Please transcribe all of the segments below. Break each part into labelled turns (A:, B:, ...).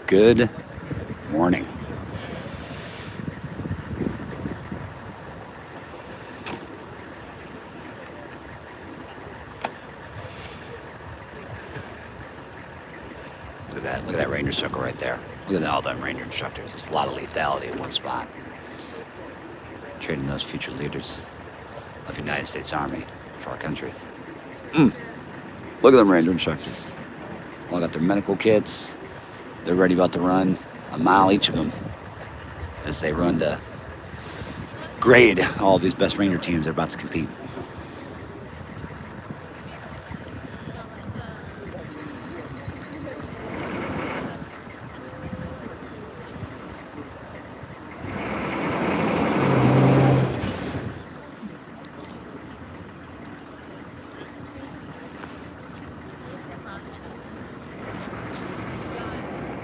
A: Good morning. Look at that Ranger circle right there. Look at all them Ranger instructors. There's a lot of lethality in one spot. Training those future leaders of the United States Army for our country. Look at them Ranger instructors. All got their medical kits. They're ready about to run a mile each of them as they run to grade all of these best Ranger teams that are about to compete.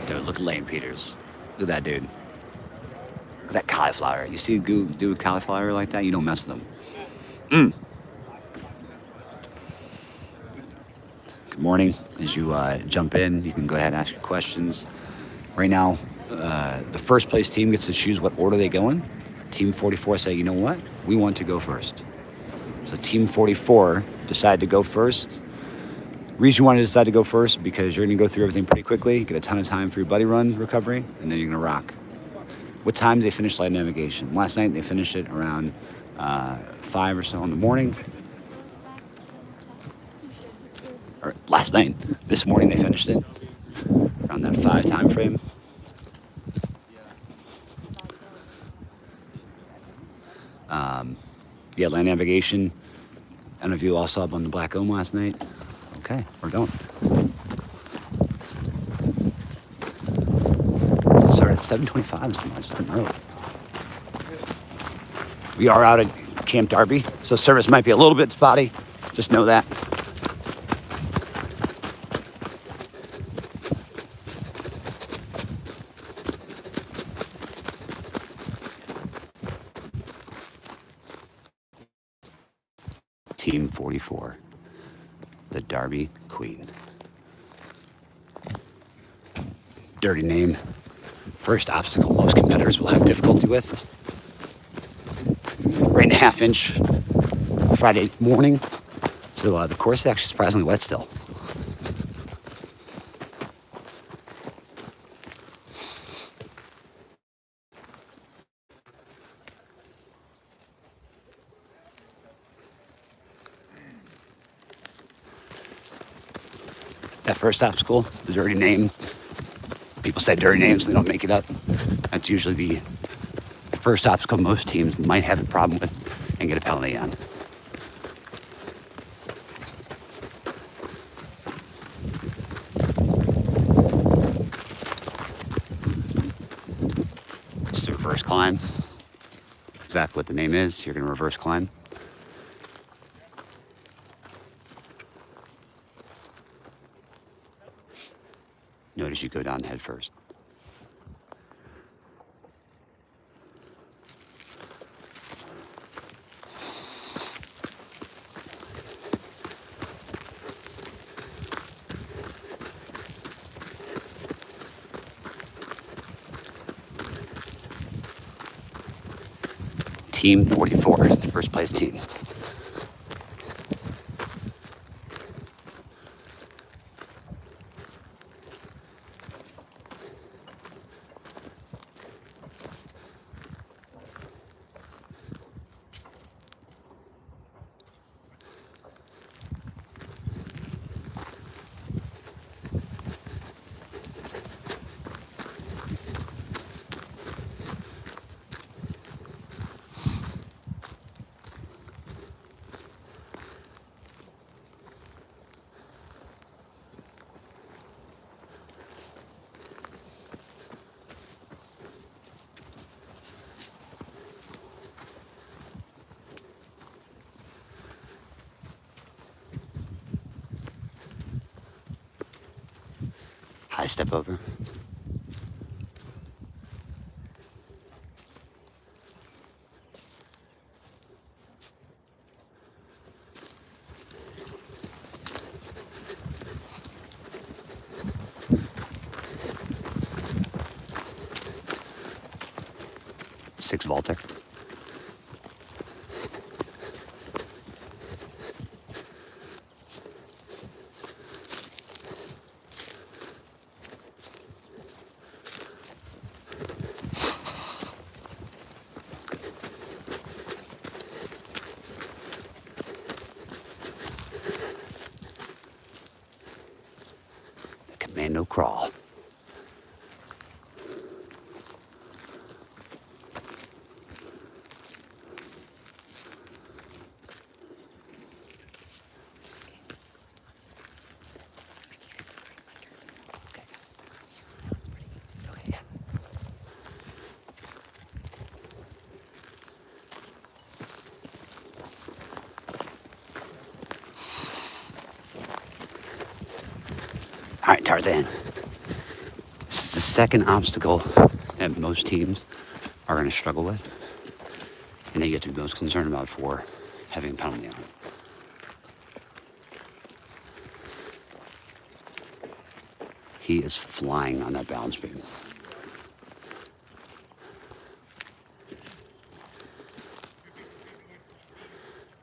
A: Dude, look at Lane Peters. Look at that dude. Look at that cauliflower. You see a dude with cauliflower like that, you don't mess with them. Good morning. As you jump in, you can go ahead and ask your questions. Right now, the first place team gets to choose what order they go in. Team 44 say, you know what? We want to go first. So Team 44 decided to go first. Reason you want to decide to go first because you're going to go through everything pretty quickly, get a ton of time for your buddy run recovery, and then you're going to rock. What time did they finish light navigation? Last night they finished it around 5 or so in the morning. Or last night. This morning they finished it around that 5 time frame. Yeah, land navigation. I don't know if you all saw up on the Black Ohm last night. Okay, we're going. Sorry, at 7:25 is tomorrow, starting early. We are out at Camp Darby, so service might be a little bit spotty. Just know that. Team 44. The Darby Queen. Dirty name. First obstacle most competitors will have difficulty with. Rain a half inch Friday morning. So the course is actually surprisingly wet still. That first obstacle, the dirty name. People say dirty names, they don't make it up. That's usually the first obstacle most teams might have a problem with and get a penalty on. It's the reverse climb. Exactly what the name is. You're going to reverse climb. Notice you go down head first. Team 44, the first place team. High step over. 6 vaulter. The commando crawl. All right, Tarzan. This is the second obstacle that most teams are going to struggle with, and that you have to be most concerned about for having a penalty on. He is flying on that balance beam.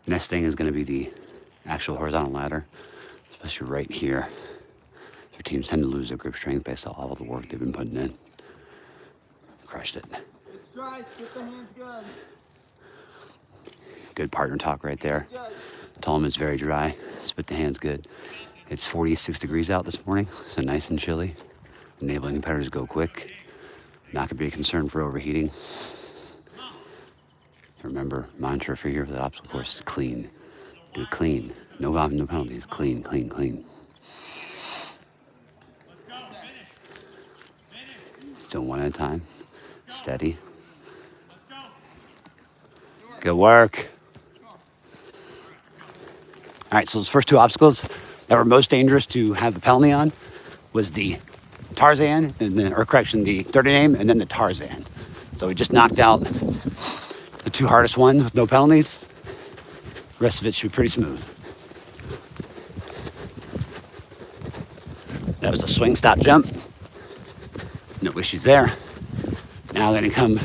A: Next thing is going to be the actual horizontal ladder, especially right here. Your teams tend to lose their grip strength based on all of the work they've been putting in. Crushed it.
B: It's dry, split the hands good.
A: Good partner talk right there. Tell them it's very dry, spit the hands good. It's 46 degrees out this morning, so nice and chilly. Enabling competitors to go quick. Not gonna be a concern for overheating. Remember, mantra for here for the obstacle course is clean. Do it clean. No penalties. Clean, clean, clean. Doing one at a time. Steady. Good work. All right, so those first 2 obstacles that were most dangerous to have a penalty on was the Tarzan, and then, or correction, the dirty name, and then the Tarzan. So we just knocked out the 2 hardest ones with no penalties. The rest of it should be pretty smooth. That was a swing, stop, jump. No issues there. Now then, come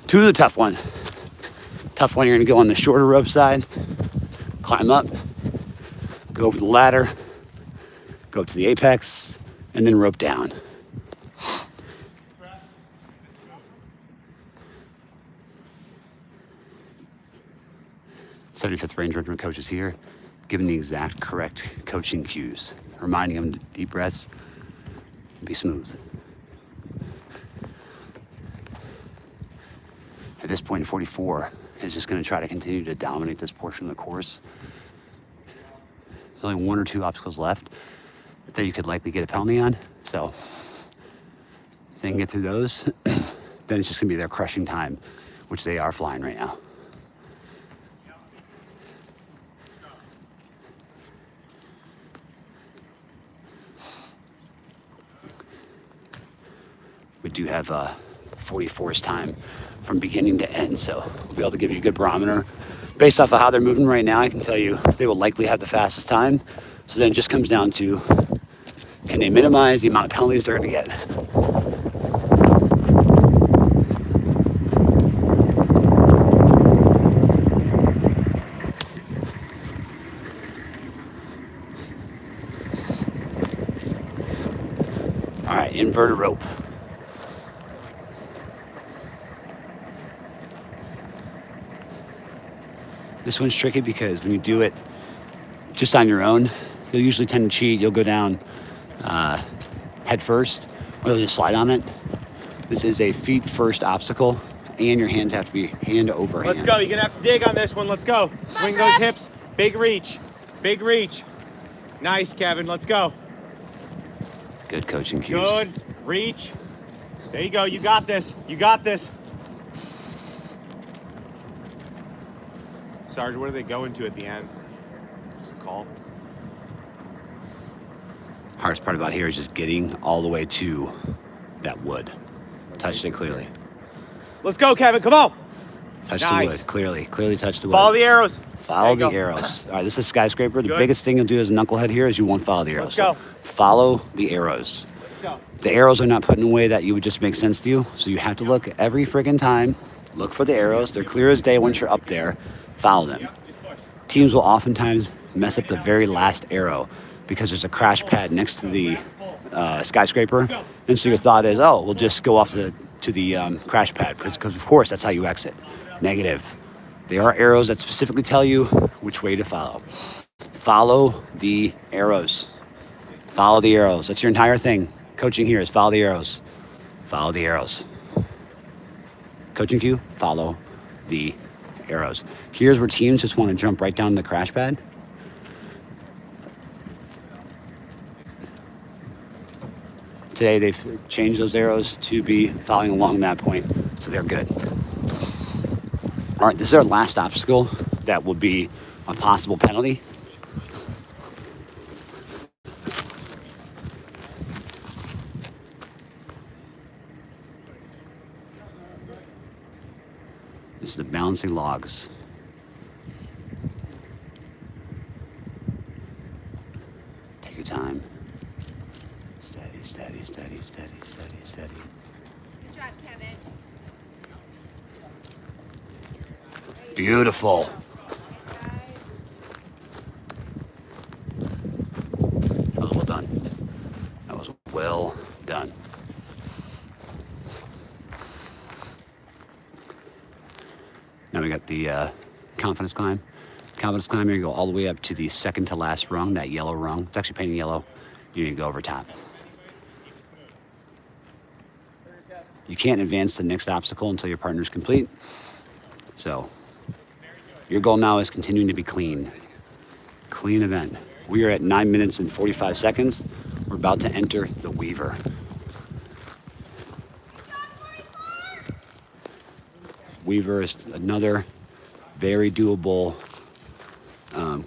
A: to the tough one. Tough one, you're gonna go on the shorter rope side, climb up, go over the ladder, go up to the apex, and then rope down. 75th Range Regiment coaches here, giving the exact correct coaching cues, reminding them to deep breaths, be smooth. At this point, 44 is just going to try to continue to dominate this portion of the course. There's only 1 or 2 obstacles left that you could likely get a penalty on, so if they can get through those, then it's just going to be their crushing time, which they are flying right now. We do have 44's time from beginning to end, so we'll be able to give you a good barometer. Based off of how they're moving right now, I can tell you they will likely have the fastest time. So then it just comes down to, can they minimize the amount of penalties they're gonna get? All right, inverted rope. This one's tricky because when you do it just on your own, you'll usually tend to cheat. You'll go down head first, or you'll just slide on it. This is a feet first obstacle, and your hands have to be hand over hand.
C: Let's go. You're going to have to dig on this one. Let's go. Swing those hips. Big reach. Big reach. Nice, Kevin. Let's go.
A: Good coaching cues.
C: Good. Reach. There you go. You got this. You got this. Sergeant, what are they going to at the end? Just a call.
A: Hardest part about here is just getting all the way to that wood. Touched it clearly.
C: Let's go, Kevin. Come on.
A: Touched
C: Nice.
A: the wood. Clearly touched the wood.
C: Follow the arrows.
A: Follow
C: There
A: the
C: you go.
A: arrows. All right, this is skyscraper. The
C: Good.
A: biggest thing you'll do as a knucklehead here is you won't follow the arrows.
C: Let's go.
A: So follow the arrows. The arrows are not put in a way that you would just make sense to you. So you have to look every friggin' time. Look for the arrows. They're clear as day once you're up there. Follow them. Teams will oftentimes mess up the very last arrow because there's a crash pad next to the skyscraper. And so your thought is, oh, we'll just go off to the crash pad because of course that's how you exit. Negative. There are arrows that specifically tell you which way to follow. Follow the arrows. Follow the arrows. That's your entire thing. Coaching here is follow the arrows. Follow the arrows. Coaching cue, follow the arrows. Here's where teams just want to jump right down the crash pad. Today they've changed those arrows to be following along that point, so they're good. All right, this is our last obstacle that will be a possible penalty. This is the balancing logs. Take your time. Steady, steady, steady, steady, steady, steady.
D: Good job, Kevin.
A: Beautiful. That was well done. That was well done. Now we got the confidence climb. Confidence climb, you go all the way up to the second to last rung, that yellow rung. It's actually painted yellow. You need to go over top. You can't advance the next obstacle until your partner's complete. So your goal now is continuing to be clean. Clean event. We are at 9 minutes and 45 seconds. We're about to enter the Weaver. Weaver is another very doable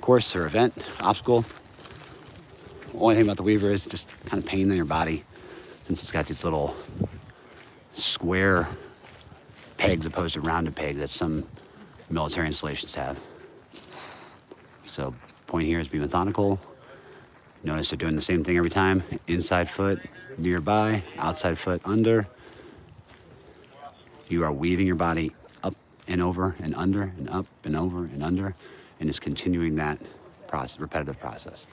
A: course or event, obstacle. Only thing about the Weaver is just kind of pain in your body since it's got these little square pegs opposed to rounded pegs that some military installations have. So point here is be methodical. Notice they're doing the same thing every time. Inside foot nearby, outside foot under. You are weaving your body up and over and under and up and over and under, and just continuing that process, repetitive process.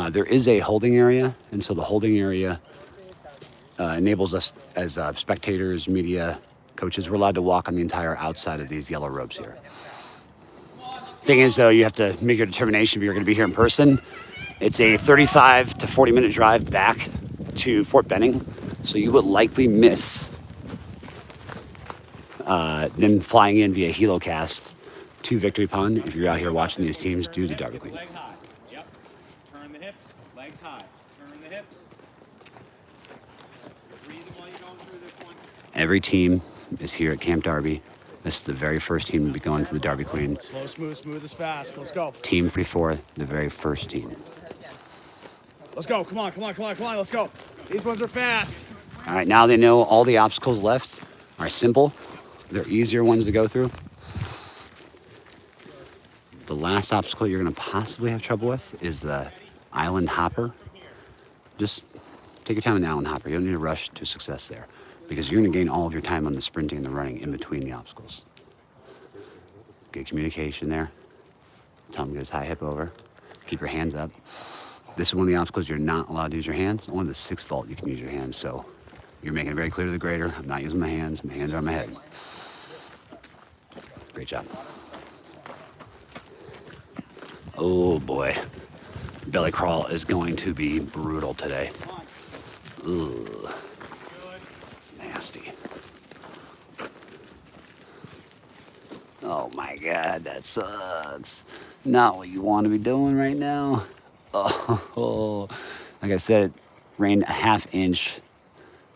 A: There is a holding area, and so the holding area enables us as spectators, media, coaches, we're allowed to walk on the entire outside of these yellow ropes here. Thing is, though, you have to make your determination if you're going to be here in person. It's a 35 to 40 minute drive back to Fort Benning, so you would likely miss them flying in via helocast to Victory Pond if you're out here watching these teams do the Darby Queen.
C: Leg high. Yep. Turn the hips. Legs high. Turn the hips. Breathe while you're going through this one.
A: Every team is here at Camp Darby. This is the very first team to be going to the Darby Queen.
B: Slow, smooth, smooth is fast. Let's go.
A: Team 44, the very first team.
B: Let's go. Come on, come on, come on, come on. Let's go. These ones are fast.
A: All right, now they know all the obstacles left are simple. They're easier ones to go through. The last obstacle you're gonna possibly have trouble with is the island hopper. Just take your time on the island hopper. You don't need to rush to success there because you're gonna gain all of your time on the sprinting and the running in between the obstacles. Good communication there. Tell him to get his high hip over. Keep your hands up. This is one of the obstacles you're not allowed to use your hands. Only the 6th vault you can use your hands. So you're making it very clear to the grader, I'm not using my hands are on my head. Great job. Oh boy. Belly crawl is going to be brutal today. Ugh. Nasty. Oh my God, that sucks. Not what you want to be doing right now. Oh, like I said, it rained a ½ inch.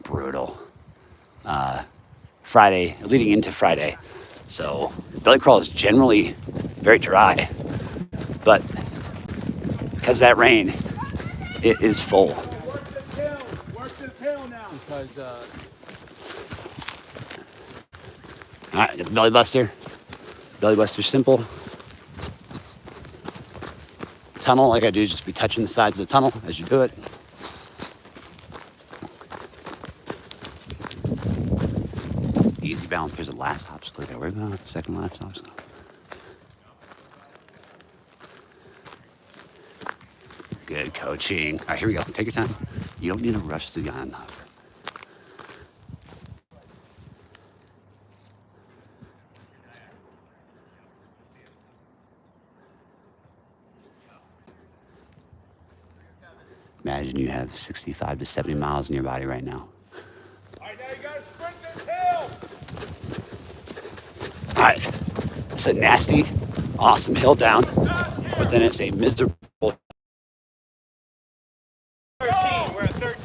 A: Brutal. Friday, leading into Friday. So belly crawl is generally very dry, but because of that rain, it is full.
B: Work this hill now. Because,
A: All right, get the belly buster. Belly buster simple. tunnel, like I do, just be touching the sides of the tunnel as you do it. Easy balance. Here's the last obstacle. Okay, worry about it. Second last obstacle. Good coaching. All right, here we go. Take your time. You don't need to rush to the end. Imagine you have 65 to 70 miles in your body right now.
B: All right, now you gotta sprint this hill.
A: All right, it's a nasty, awesome hill down, but then it's a miserable